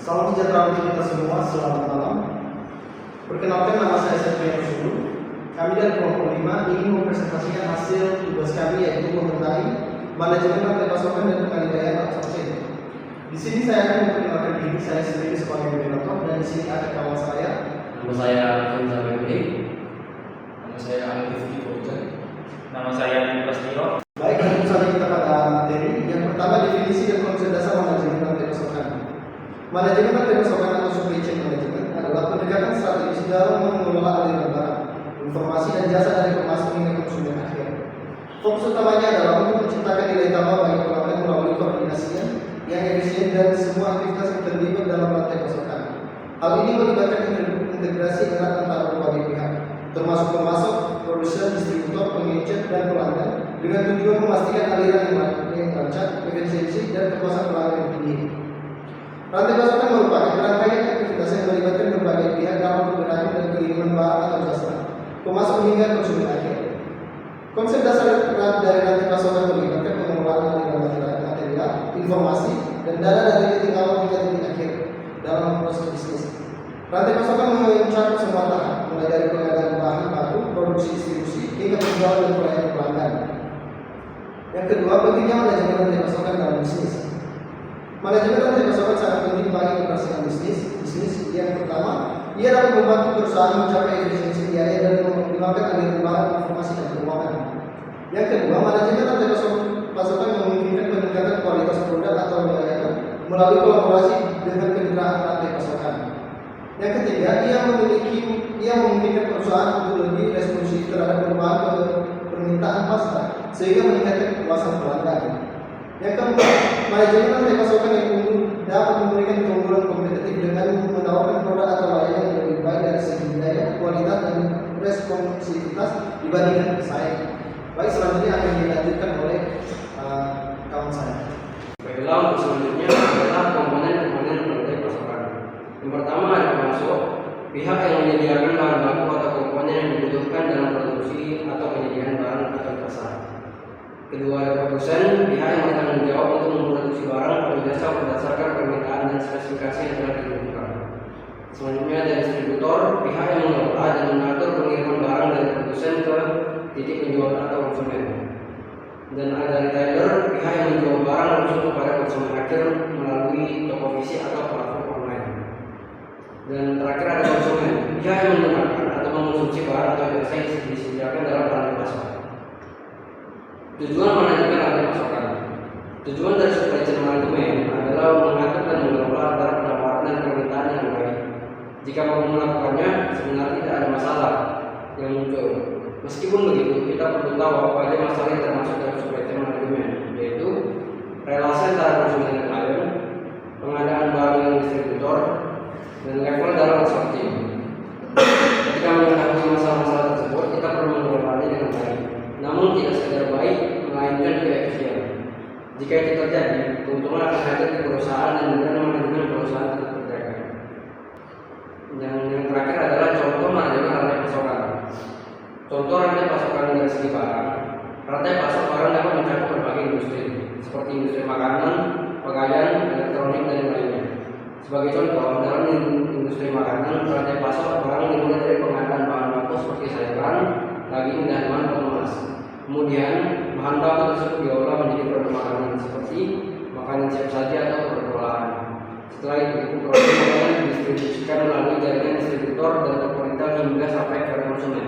Salam sejahtera untuk kita semua, selamat malam. Perkenalkan, nama saya Septian Sulu. Kami dari kelompok 5 ingin mempresentasikan hasil tugas kami, yaitu mengenai manajemen rantai pasokan dan pengendalian outsourcing. Di sini saya akan memperkenalkan diri saya sendiri sebagai moderator, dan di sini ada kawan saya. Nama saya Firza Bebri. Nama saya Alif Dipojan. Nama saya Nicholas Tiro. Baik, langsung saja kita pada materi. Yang pertama, definisi dan konsep dasar manajemen rantai pasokan. Manajemen rantai pasokan atau supply chain management adalah pendekatan strategis dalam mengelola aliran barang, informasi dan jasa dari pemasok hingga konsumen akhir. Fokus utamanya adalah untuk menciptakan nilai tambah bagi pelanggan melalui koordinasinya yang efisien dan semua aktivitas yang terlibat dalam rantai pasokan. Hal ini melibatkan integrasi erat antara berbagai pihak, termasuk pemasok, produsen, distributor, pengecer, dan pelanggan, dengan tujuan memastikan aliran yang lancar, efisiensi, dan kepuasan pelanggan yang tinggi. Rantai pasokan merupakan rangkaian aktivitas yang melibatkan berbagai pihak dalam pergerakan dan pengiriman barang atau jasa, pemasok hingga konsumen akhir. Konsep dasar dari rantai pasokan melibatkan pengelolaan aliran material, informasi, dan dana dari titik awal hingga titik akhir dalam proses bisnis. Rantai pasokan mencakup semua tahap, mulai dari pengadaan bahan baku, produksi, distribusi, hingga penjualan dan pelayanan pelanggan. Yang kedua, pentingnya manajemen rantai pasokan dalam bisnis. Manajemen rantai pasokan sangat penting bagi keberhasilan bisnis. Yang pertama, ia dapat membantu perusahaan mencapai efisiensi biaya dan mengoptimalkan aliran barang, informasi, dan keuangan. Yang kedua, manajemen rantai pasokan memungkinkan peningkatan kualitas produk atau layanan melalui kolaborasi dengan kemitraan rantai pasokan. Yang ketiga, ia memungkinkan perusahaan untuk lebih responsif terhadap perubahan permintaan pasar sehingga meningkatkan kepuasan pelanggan. Yang keempat, manajemen rantai pasokan yang unggul dapat memberikan keunggulan kompetitif dengan menawarkan produk atau layanan yang lebih baik dari segi biaya, kualitas, dan responsivitas dibandingkan pesaing. Baik, selanjutnya akan dilanjutkan oleh kawan saya. Baiklah, untuk selanjutnya adalah komponen-komponen rantai pasokan. Yang pertama ada pemasok, pihak yang menyediakan bahan baku atau komponen yang dibutuhkan dalam produksi atau penyediaan barang atau pasar. Kedua ada produsen, pihak yang bertanggung jawab untuk memproduksi barang atau jasa berdasarkan permintaan dan spesifikasi yang telah ditentukan. Selanjutnya ada distributor, pihak yang mengelola dan mengatur pengiriman barang dari produsen ke titik penjualan atau konsumen. Dan ada retailer, pihak yang menjual barang langsung kepada konsumen akhir melalui toko fisik atau platform online. Dan terakhir ada konsumen, pihak yang menggunakan atau mengonsumsi barang atau jasa yang disediakan dalam rantai pasokan. Tujuan manajemen rantai pasokan. Tujuan dari supply chain manajemen adalah mengatur dan mengelola antara penawaran dan permintaan yang baik. Jika mau melakukannya, sebenarnya tidak ada masalah yang muncul. Meskipun begitu, kita perlu tahu apa saja masalah yang termasuk dalam supply chain manajemen, yaitu relasi antara konsumen dan klien, pengadaan barang yang distributor, dan level dalam outsourcing. Ketika menghadapi masalah-masalah tersebut, kita perlu mengelolanya dengan baik. Namun tidak sekedar baik, melainkan juga efisien. Jika itu terjadi, keuntungan akan hadir di perusahaan dan manajemen perusahaan tetap terjaga. Yang terakhir adalah contoh manajemen rantai pasokan. Contoh rantai pasokan dari segi barang. Rantai pasok barang dapat mencakup berbagai industri, seperti industri makanan, pakaian, elektronik, dan lainnya. Sebagai contoh, dalam industri makanan, rantai pasok barang dimulai dari pengadaan bahan baku seperti sayuran, daging, dan bahan pengemas. Kemudian, bahan baku tersebut diolah menjadi produk makanan seperti makanan siap saji atau produk olahan. Setelah itu, produk makanan didistribusikan melalui jaringan distributor dan toko retail hingga sampai ke konsumen.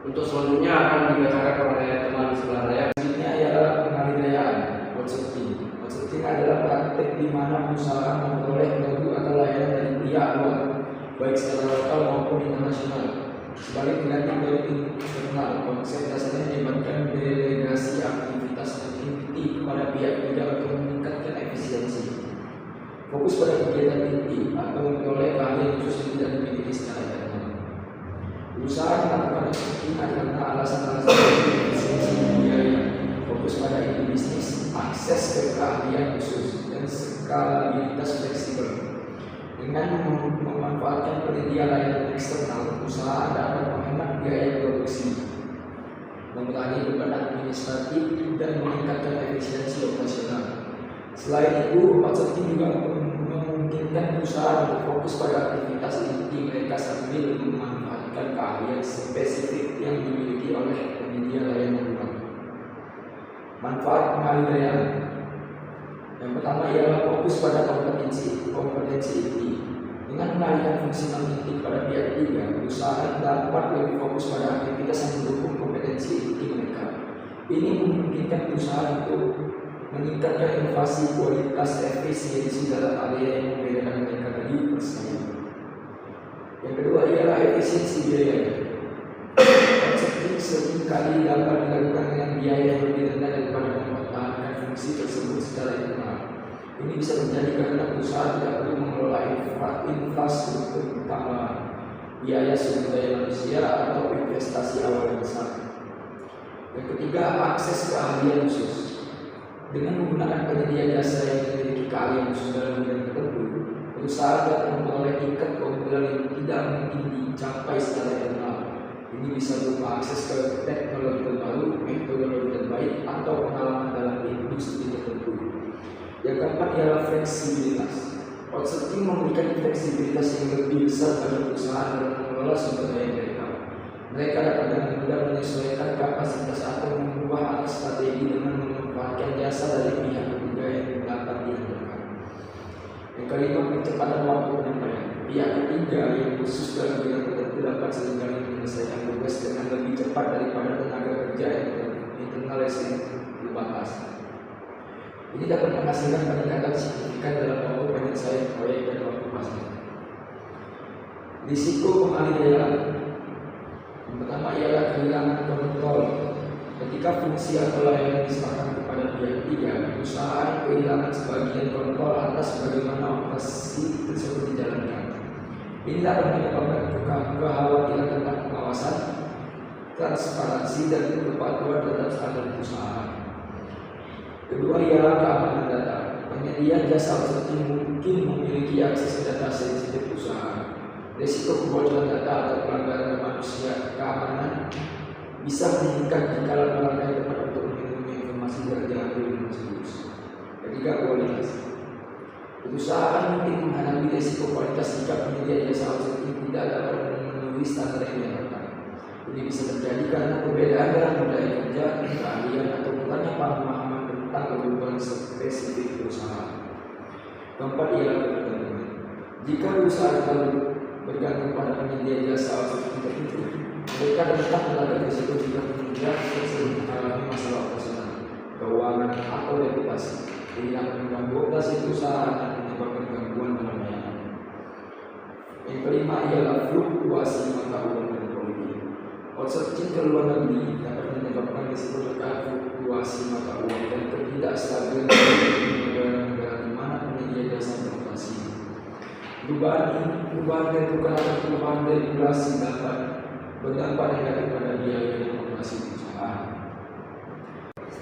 Untuk selanjutnya akan dibacakan oleh teman sebelah saya. Selanjutnya ialah pengalihayaan outsourcing. Outsourcing adalah praktek di mana perusahaan memperoleh produk atau layanan dari pihak luar, baik secara lokal maupun internasional. Sebaliknya dari internal, konsep dasarnya melibatkan delegasi aktivitas inti kepada pihak ketiga untuk meningkatkan efisiensi. Fokus pada kegiatan inti atau memperoleh keahlian khusus yang tidak dimiliki secara internal. Usaha melakukan outsourcing karena alasan-alasan efisiensi biaya, fokus pada inti bisnis, akses ke keahlian khusus, dan skalabilitas fleksibel. Dengan memanfaatkan penyedia layanan eksternal, usaha dapat menghemat biaya produksi, mengurangi beban administratif, dan meningkatkan efisiensi operasional. Selain itu, outsourcing juga memungkinkan untuk fokus pada aktivitas inti mereka sambil memanfaatkan keahlian spesifik yang dimiliki oleh penyedia layanan bank. Manfaat pengalihdayan. Yang pertama ialah fokus pada kompetensi inti. Dengan mengalihkan fungsi non-inti pada pihak ketiga, perusahaan dapat lebih fokus pada aktivitas yang mendukung kompetensi inti mereka. Ini memungkinkan perusahaan untuk meningkatkan inovasi, kualitas, efisiensi dalam area yang membedakan mereka dari pesaing. Yang kedua ialah efisiensi biaya. Konsep seringkali dapat dilakukan dengan biaya yang lebih rendah daripada mempertahankan fungsi tersebut secara internal. Ini bisa terjadi karena perusahaan tidak perlu mengelola infrastruktur utama, biaya sumber daya manusia atau investasi awal yang besar. Yang ketiga, akses keahlian khusus. Dengan menggunakan penyedia jasa yang memiliki keahlian khusus dalam bidang tertentu, perusahaan dapat memperoleh tingkat keunggulan yang tidak mungkin dicapai secara internal. Ini bisa berupa akses ke teknologi terbaru, metodologi terbaik, atau pengalaman dalam industri tertentu. Yang keempat ialah fleksibilitas. Outsourcing memberikan fleksibilitas yang lebih besar bagi perusahaan dalam mengelola sumber daya mereka. Mereka dapat dengan mudah menyesuaikan kapasitas atau mengubah arah strategi dengan memanfaatkan jasa dari pihak ketiga yang dapat diandalkan. Yang kelima, percepatan waktu penyampaian. Pihak ketiga yang khusus dalam bidang tertentu dapat seringkali menyelesaikan tugas dengan lebih cepat daripada tenaga kerja internal yang terbatas. Ini dapat menghasilkan peningkatan signifikan dalam waktu penyelesaian proyek dan waktu pasar. Risiko pengalihdayan. Yang pertama ialah kehilangan kontrol. Ketika fungsi atau layanan diserahkan kepada pihak ketiga, perusahaan kehilangan sebagian kontrol atas bagaimana operasi tersebut dijalankan. Ini dapat menyebabkan kekhawatiran tentang pengawasan, transparansi, dan kepatuhan terhadap standar perusahaan. Kedua ialah keamanan data. Penyedia jasa outsourcing mungkin memiliki akses ke data sensitif perusahaan. Risiko kebocoran data atau pelanggaran keamanan bisa meningkat jika langkah yang tepat untuk melindungi informasi dari diambil dengan serius. Ketiga, kualitas. Perusahaan mungkin menghadapi risiko kualitas jika penyedia jasa outsourcing tidak dapat memenuhi standar yang diharapkan. Ini bisa terjadi karena perbedaan dalam budaya kerja, keahlian, atau kurangnya pemahaman tentang kebutuhan spesifik perusahaan. Keempat ialah ketergantungan. Jika perusahaan terlalu bergantung pada penyedia jasa outsourcing tertentu, mereka tetap melakukan risiko jika penyedia tersebut mengalami masalah operasional, keuangan, atau reputasi. Ini akan mengganggu operasi perusahaan dan menyebabkan gangguan dalam layanan. Yang kelima ialah fluktuasi mata uang dan politik. Outsourcing ke luar negeri dapat menyebabkan risiko terkait fluktuasi mata uang dan ketidakstabilan negara di mana penyedia jasa beroperasi. Perubahan bentukan atau perubahan regulasi dapat berdampak negatif pada biaya dan operasi perusahaan.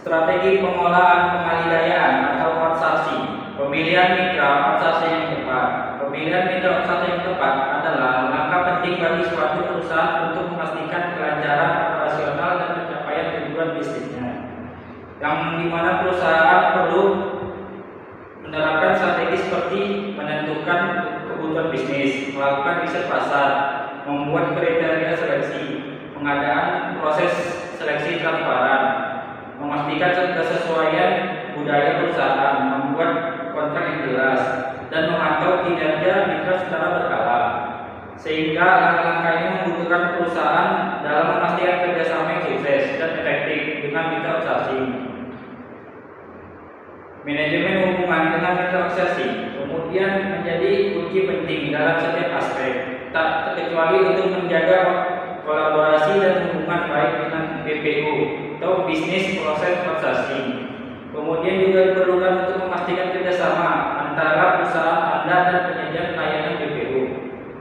Strategi pengolahan pengalihdayan atau outsourcing. Pemilihan mitra outsourcing yang tepat. Pemilihan mitra outsourcing yang tepat adalah langkah penting bagi suatu perusahaan untuk memastikan kelancaran operasional dan pencapaian tujuan bisnisnya. Yang dimana perusahaan perlu menerapkan strategi seperti menentukan kebutuhan bisnis, melakukan riset pasar, membuat kriteria seleksi, pengadaan proses seleksi transparan, memastikan kesesuaian budaya perusahaan, membuat kontrak yang jelas, dan memantau kinerja mitra secara berkala. Sehingga langkah-langkah ini membutuhkan perusahaan dalam memastikan kerjasama yang sukses dan efektif dengan mitra outsourcing. Manajemen hubungan dengan mitra outsourcing kemudian menjadi kunci penting dalam setiap aspek, tak terkecuali untuk menjaga kolaborasi dan hubungan baik dengan BPO atau bisnis proses outsourcing. Kemudian juga diperlukan untuk memastikan kerjasama antara perusahaan Anda dan penyedia layanan BPO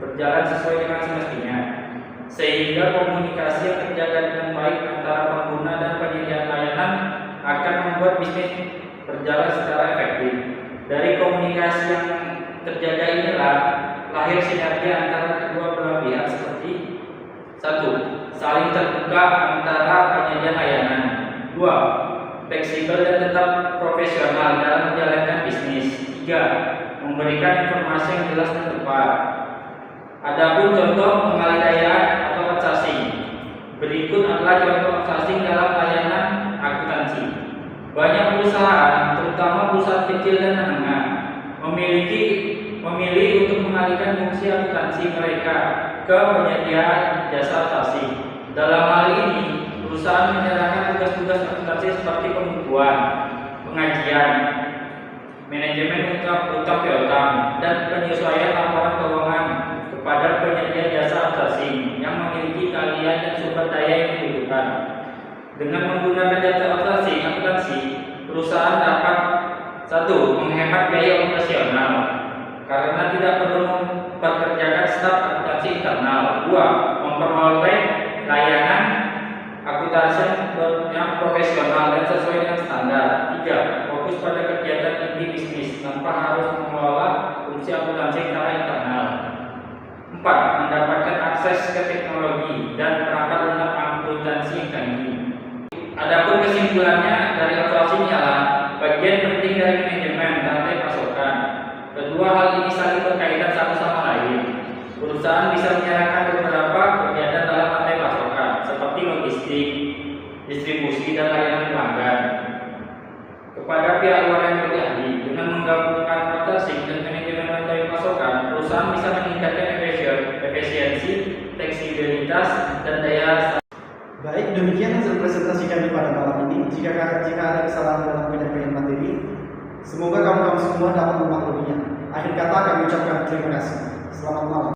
berjalan sesuai dengan semestinya, sehingga komunikasi yang terjaga dengan baik antara pengguna dan penyedia layanan akan membuat bisnis berjalan secara efektif. Dari komunikasi yang terjaga inilah lahir sinergi antara kedua belah pihak seperti: 1. Saling terbuka antara penyedia layanan. 2. Fleksibel dan tetap profesional dalam menjalankan bisnis. 3. memberikan informasi yang jelas dan tepat. Adapun contoh pengalidayaan atau outsourcing. Berikut adalah contoh outsourcing dalam layanan akuntansi. Banyak perusahaan, terutama perusahaan kecil dan menengah, memilih untuk mengalihkan fungsi akuntansi mereka ke penyedia jasa outsourcing. Dalam hal ini, perusahaan menyerahkan tugas-tugas akuntansi seperti pembukuan, pengajian, manajemen utang piutang, dan penyesuaian laporan keuangan kepada penyedia jasa outsourcing yang memiliki keahlian dan sumber daya yang dibutuhkan. Dengan menggunakan jasa outsourcing akuntansi, perusahaan dapat 1. Menghemat biaya operasional karena tidak perlu mempekerjakan staf akuntansi internal. 2. Memperoleh layanan akuntansi yang profesional dan sesuai dengan standar. 3. Fokus pada kegiatan inti bisnis tanpa harus mengelola fungsi akuntansi secara internal. 4. Mendapatkan akses ke teknologi dan perangkat lunak akuntansi yang canggih. Adapun kesimpulannya dari outsourcing ialah bagian penting dari manajemen rantai pasokan. Kedua hal ini saling berkaitan satu sama lain. Perusahaan bisa menyerahkan beberapa kegiatan dalam rantai pasokan seperti logistik, distribusi, dan layanan pelanggan kepada pihak luar yang lebih ahli. Dengan menggabungkan outsourcing dan manajemen rantai pasokan, perusahaan bisa meningkatkan efisiensi, fleksibilitas, dan daya. Baik, demikian hasil presentasi kami pada malam ini. Jika ada kesalahan dalam penyampaian materi, semoga kamu semua dapat memakluminya. Akhir kata kami ucapkan terima kasih. Selamat malam.